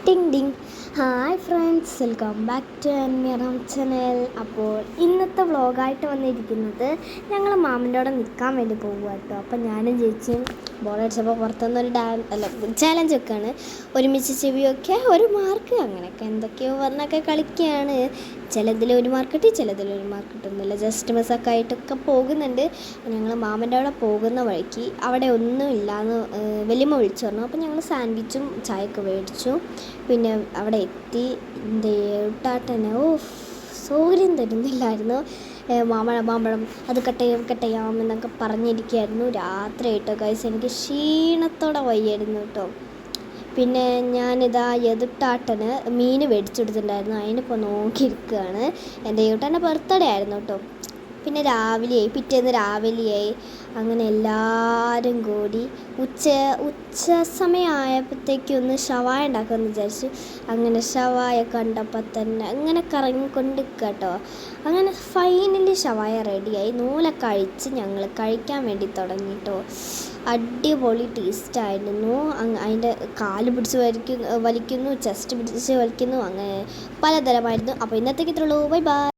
ടിങ് ടിങ്. Hi friends, welcome back to Anmiram channel. അപ്പോൾ ഇന്നത്തെ വ്ളോഗായിട്ട് വന്നിരിക്കുന്നത് ഞങ്ങൾ മാമൻ്റെ അവിടെ നിൽക്കാൻ വേണ്ടി പോകുക കേട്ടോ. അപ്പോൾ ഞാനും ചേച്ചിയും ബോളടിച്ചപ്പോൾ പുറത്തുനിന്നൊരു ചാലഞ്ച് ഒക്കെയാണ്. ഒരുമിച്ച് ചെവിയൊക്കെ ഒരു മാർക്ക് അങ്ങനെയൊക്കെ എന്തൊക്കെയോ പറഞ്ഞൊക്കെ കളിക്കുകയാണ്. ചിലതിൽ ഒരു മാർക്ക് കിട്ടി, ചിലതിൽ ഒരു മാർക്ക് കിട്ടുന്നില്ല. ജസ്റ്റ് മിസ്സൊക്കെ ആയിട്ടൊക്കെ പോകുന്നുണ്ട്. ഞങ്ങൾ മാമൻ്റെ അവിടെ പോകുന്ന വഴിക്ക് അവിടെ ഒന്നും ഇല്ലയെന്ന് വലിയമ്മ വിളിച്ചു പറഞ്ഞു. അപ്പോൾ ഞങ്ങൾ സാൻഡ്വിച്ചും ചായയൊക്കെ മേടിച്ചു. പിന്നെ അവിടെ എത്തി ഏട്ടാട്ടനെ സൗകര്യം തരുന്നില്ലായിരുന്നു. മാമ്പഴം അത് കട്ടയാം എന്നൊക്കെ പറഞ്ഞിരിക്കുകയായിരുന്നു. രാത്രി കേട്ടോ ഗൈസ്, എനിക്ക് ക്ഷീണത്തോടെ വയ്യായിരുന്നു കേട്ടോ. പിന്നെ ഞാനിതാ എതിട്ടാട്ടന് മീൻ മേടിച്ചെടുത്തിട്ടുണ്ടായിരുന്നു. അതിനിപ്പോൾ നോക്കിയിരിക്കുകയാണ്. എൻ്റെ ഏട്ടാൻ്റെ ബർത്ത്ഡേ ആയിരുന്നു കേട്ടോ. പിന്നെ പിറ്റേന്ന് രാവിലെയായി. അങ്ങനെ എല്ലാവരും കൂടി ഉച്ച സമയമായപ്പോഴത്തേക്കൊന്ന് ഷവായ ഉണ്ടാക്കാമെന്ന് വിചാരിച്ചു. അങ്ങനെ ഷവായ കണ്ടപ്പോൾ തന്നെ അങ്ങനെ കറങ്ങിക്കൊണ്ട് കേട്ടോ. അങ്ങനെ ഫൈനലി ഷവായ റെഡിയായി. നൂലൊക്കെ അഴിച്ച് ഞങ്ങൾ കഴിക്കാൻ വേണ്ടി തുടങ്ങി കേട്ടോ. അടിപൊളി ടേസ്റ്റായിരുന്നു. അതിൻ്റെ കാല് പിടിച്ച് വലിക്കുന്നു, ചെസ്റ്റ് പിടിച്ച് വലിക്കുന്നു, അങ്ങനെ പലതരമായിരുന്നു. അപ്പോൾ ഇന്നത്തേക്ക് ഇത്രയുള്ളൂ. Bye by.